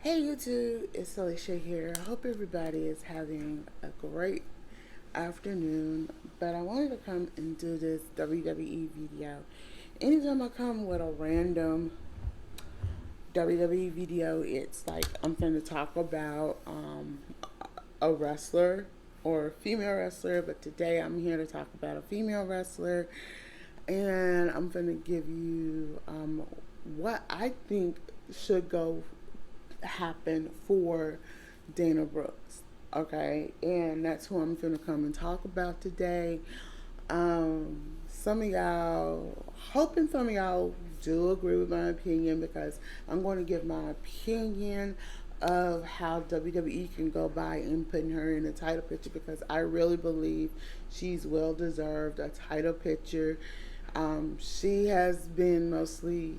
Hey YouTube, it's Alicia here. I hope everybody is having a great afternoon. But I wanted to come and do this WWE video. Anytime I come with a random WWE video, it's like I'm going to talk about a wrestler or a female wrestler. But today I'm here to talk about a female wrestler. And I'm going to give you what I think should go happen for Dana Brooks. Okay, and that's who I'm gonna come and talk about today. Some of y'all, hoping some of y'all do agree with my opinion because I'm going to give my opinion of how WWE can go by and putting her in a title picture because I really believe she's well deserved a title picture. She has been mostly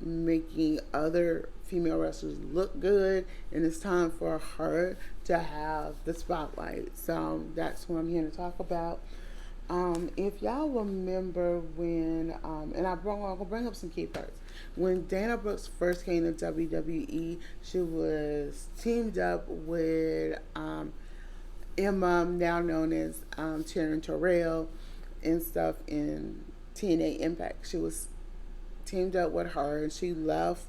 making other female wrestlers look good, and it's time for her to have the spotlight. So that's what I'm here to talk about. If y'all remember when, and I'm gonna bring up some key parts. When Dana Brooks first came to WWE, she was teamed up with Emma, now known as Taryn Terrell, and stuff in TNA Impact. She was teamed up with her, and she left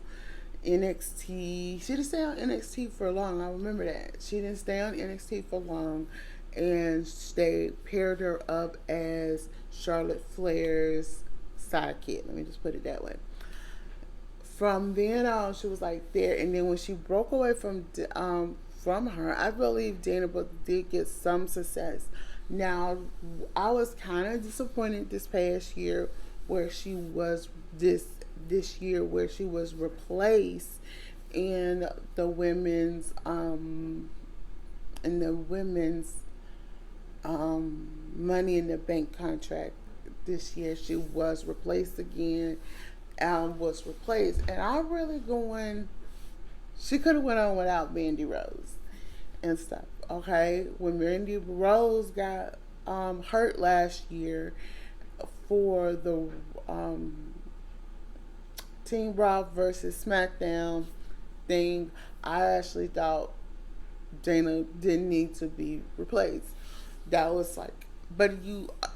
NXT. She didn't stay on NXT for long. I remember that. She didn't stay on NXT for long, and they paired her up as Charlotte Flair's sidekick. Let me just put it that way. From then on, she was like there, and then when she broke away from her, I believe Dana Brooks did get some success. Now, I was kind of disappointed this past year where she was this year where she was replaced in the women's Money in the Bank contract. This year she was replaced again. Was replaced, and I'm really going. She could have went on without Mandy Rose and stuff. Okay, when Mandy Rose got hurt last year for the Team Raw versus SmackDown thing, I actually thought Dana didn't need to be replaced. That was like, but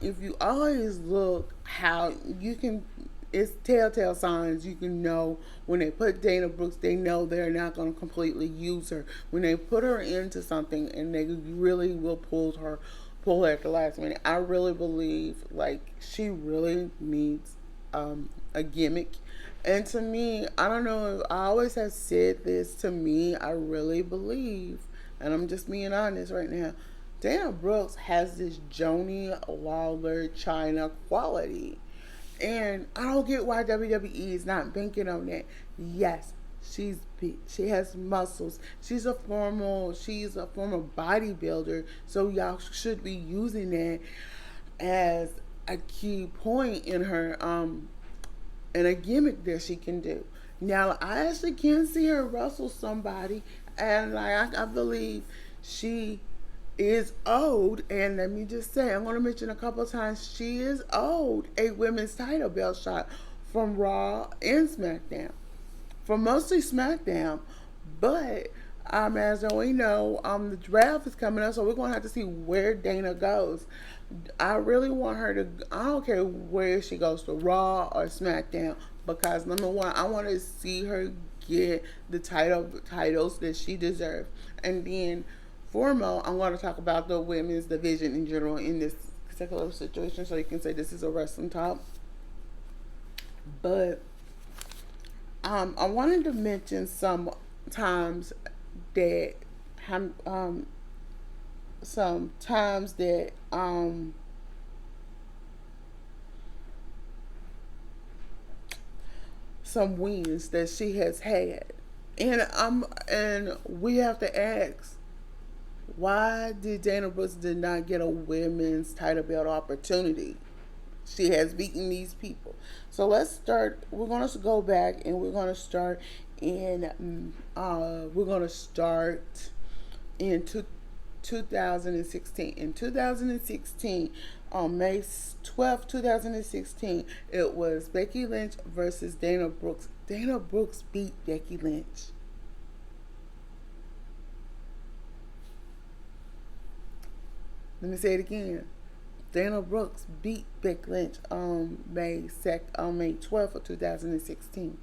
if you always look how you can, it's telltale signs. You can know when they put Dana Brooks, they know they're not going to completely use her. When they put her into something, and they really will pull her at the last minute. I really believe like she really needs a gimmick. And to me, I don't know, I always have said this, to me, I really believe, and I'm just being honest right now, Dana Brooks has this Joni Lawler China quality. And I don't get why WWE is not banking on that. Yes, she's big. She has muscles. She's a former bodybuilder. So y'all should be using that as a key point in her and a gimmick that she can do. Now I actually can see her wrestle somebody, and like I believe she is owed, and let me just say, I'm going to mention a couple of times, she is owed a women's title belt shot from Raw and SmackDown, from mostly SmackDown, but as we know, the draft is coming up, so we're going to have to see where Dana goes. I really want her to, I don't care where she goes, to Raw or SmackDown, because number one, I want to see her get the titles that she deserves. And then foremost, I'm going to talk about the women's division in general in this particular situation, so you can say this is a wrestling talk. But I wanted to mention some times that some times that some wins that she has had, and we have to ask, why did Dana Brooks did not get a women's title belt opportunity? She has beaten these people. So let's start. We're going to go back, and we're going to start in. We're going to start in 2016. In 2016, on May 12th, 2016, it was Becky Lynch versus Dana Brooks. Dana Brooks beat Becky Lynch. Let me say it again. Dana Brooks beat Becky Lynch on May 12th of 2016.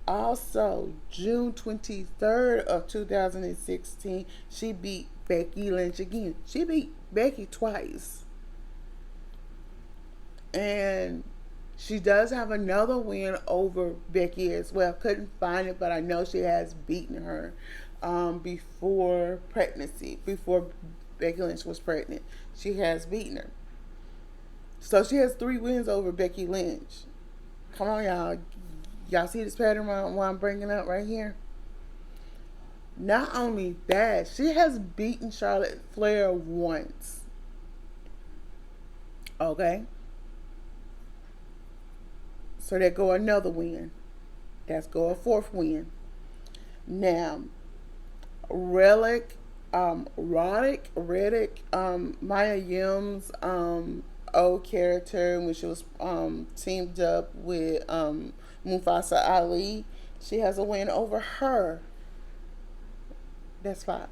Also, June 23rd of 2016, she beat Becky Lynch again. She beat Becky twice. And she does have another win over Becky as well. Couldn't find it, but I know she has beaten her before pregnancy, before Becky Lynch was pregnant. She has beaten her. So she has 3 wins over Becky Lynch. Come on, y'all. Y'all see this pattern what I'm bringing up right here? Not only that, she has beaten Charlotte Flair once. Okay? So there go another win. That's go a 4th win. Now, Reddick, Maya Yim's old character when she was teamed up with Mufasa Ali. She has a win over her. That's 5.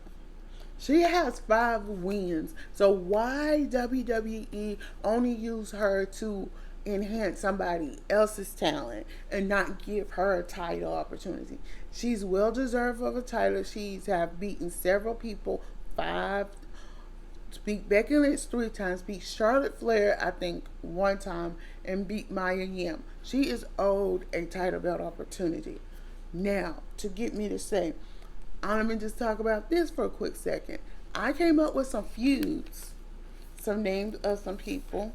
She has 5 wins. So why WWE only use her to enhance somebody else's talent and not give her a title opportunity? She's well deserved of a title. She's have beaten several people, 5. Beat Becky Lynch 3 times, beat Charlotte Flair I think 1 time, and beat Maya Yim. She is owed a title belt opportunity. Now, to get me to say, let me just talk about this for a quick second. I came up with some feuds, some names of some people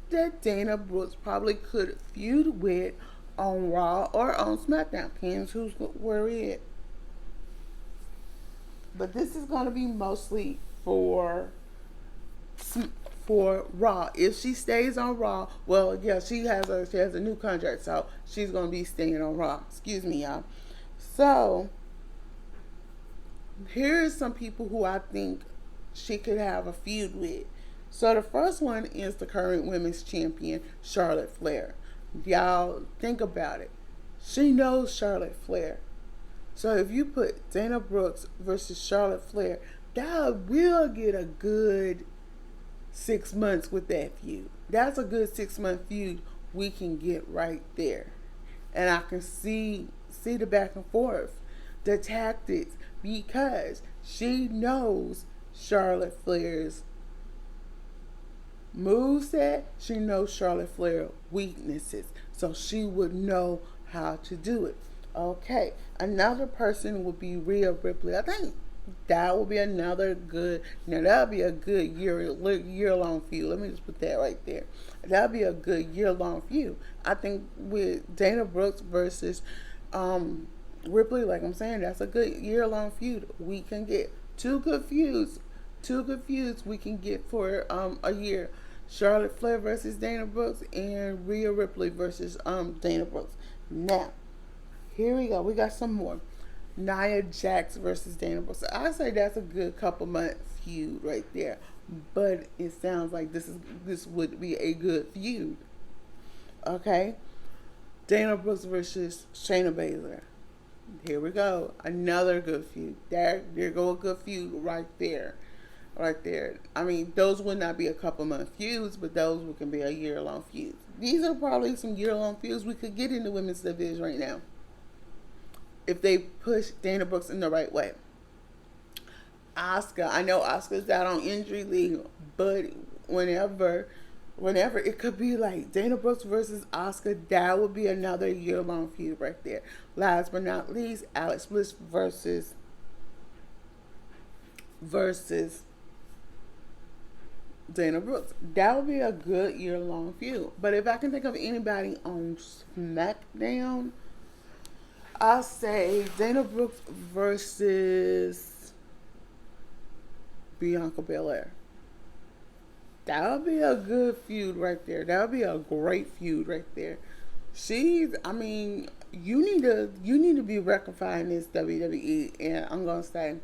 that Dana Brooks probably could feud with on Raw or on SmackDown. Depends who's where it. But this is going to be mostly for Raw. If she stays on Raw, well, yeah, she has a new contract, so she's going to be staying on Raw. Excuse me, y'all. So here's some people who I think she could have a feud with. So the first one is the current women's champion, Charlotte Flair. Y'all think about it. She knows Charlotte Flair. So if you put Dana Brooks versus Charlotte Flair, that will get a good 6 months with that feud. That's a good 6-month feud we can get right there. And I can see the back and forth, the tactics, because she knows Charlotte Flair's moveset. She knows Charlotte Flair's weaknesses. So she would know how to do it. Okay. Another person would be Rhea Ripley. I think that will be another good. Now that'll be a good year long feud. Let me just put that right there. That'll be a good year long feud. I think with Dana Brooks versus Ripley, like I'm saying, that's a good year long feud. We can get 2 good feuds. 2 good feuds we can get for a year. Charlotte Flair versus Dana Brooks and Rhea Ripley versus Dana Brooks. Now, here we go. We got some more. Nia Jax versus Dana Brooks. I say that's a good couple month feud right there. But it sounds like this would be a good feud. Okay? Dana Brooks versus Shayna Baszler. Here we go. Another good feud. There go a good feud right there. Right there. I mean, those would not be a couple month feuds, but those can be a year long feuds. These are probably some year long feuds we could get in the women's division right now, if they push Dana Brooks in the right way. Asuka. I know Asuka's out on injury leave, but whenever it could be like Dana Brooks versus Asuka, that would be another year long feud right there. Last but not least, Alex Bliss versus Dana Brooks. That would be a good year long feud. But if I can think of anybody on SmackDown, I'll say Dana Brooks versus Bianca Belair. That would be a good feud right there. That would be a great feud right there. I mean, you need to be rectifying this WWE, and I'm gonna say,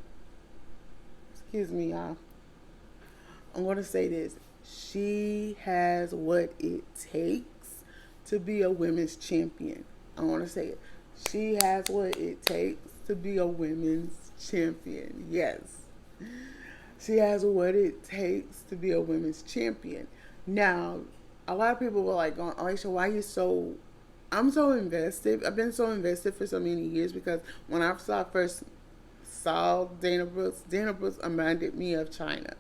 excuse me, y'all. I'm gonna say this. She has what it takes to be a women's champion. I want to say it. She has what it takes to be a women's champion. Yes. She has what it takes to be a women's champion. Now, a lot of people were like, "Oh, Aisha, why are you so?" I'm so invested. I've been so invested for so many years because when I first saw Dana Brooks reminded me of China,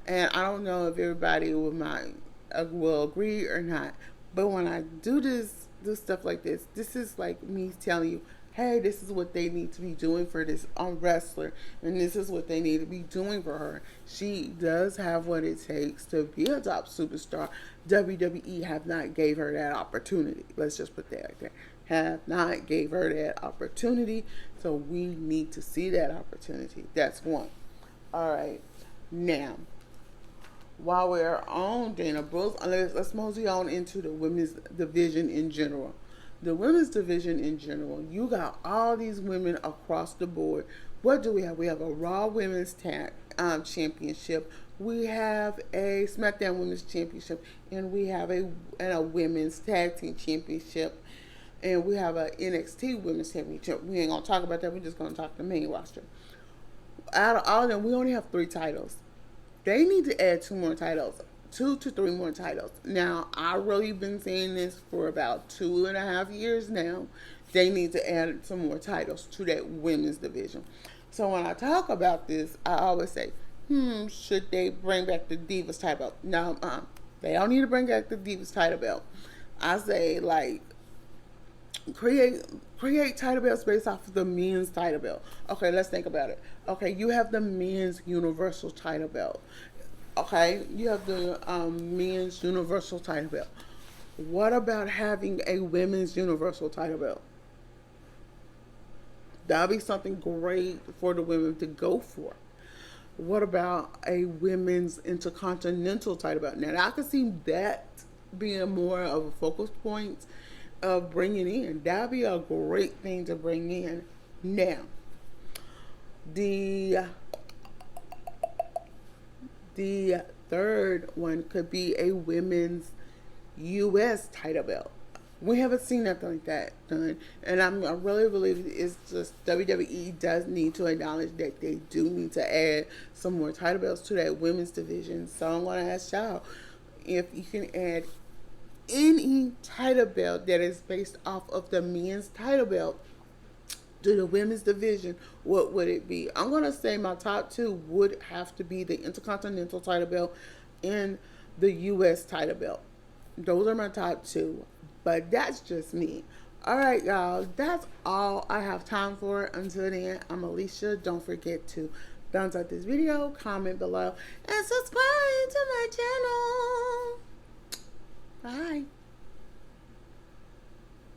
and I don't know if everybody will agree or not. But when I do stuff like this is like me telling you, hey, this is what they need to be doing for this wrestler, and this is what they need to be doing for her. She does have what it takes to be a top superstar. WWE have not gave her that opportunity. Let's just put that right there. Have not gave her that opportunity, so we need to see that opportunity. That's one. All right, now while we're on Dana Brooks, let's mosey on into the women's division in general. The women's division in general, you got all these women across the board. What do we have? We have a Raw Women's Tag Championship. We have a SmackDown Women's Championship, and we have a Women's Tag Team Championship, and we have a NXT Women's Championship. We ain't gonna talk about that. We're just gonna talk the main roster. Out of all of them, we only have 3 titles. They need to add 2 more titles, 2 to 3 more titles. Now, I've really been saying this for about 2.5 years now. They need to add some more titles to that women's division. So when I talk about this, I always say, should they bring back the Divas title belt? No, they don't need to bring back the Divas title belt. I say, like, create title belts based off of the men's title belt. Okay, let's think about it. Okay, you have the men's universal title belt. Okay, you have the men's universal title belt. What about having a women's universal title belt? That'd be something great for the women to go for. What about a women's intercontinental title belt? Now, I can see that being more of a focus point of bringing in. That'd be a great thing to bring in. Now, the third one could be a women's U.S. title belt. We haven't seen nothing like that done, and I really believe it's just WWE does need to acknowledge that they do need to add some more title belts to that women's division. So I'm gonna ask y'all if you can add any title belt that is based off of the men's title belt to the women's division, what would it be? I'm going to say my top 2 would have to be the Intercontinental title belt and the U.S. title belt. Those are my top 2, but that's just me. All right, y'all, that's all I have time for. Until then, I'm Alicia. Don't forget to thumbs up this video, comment below, and subscribe to my channel.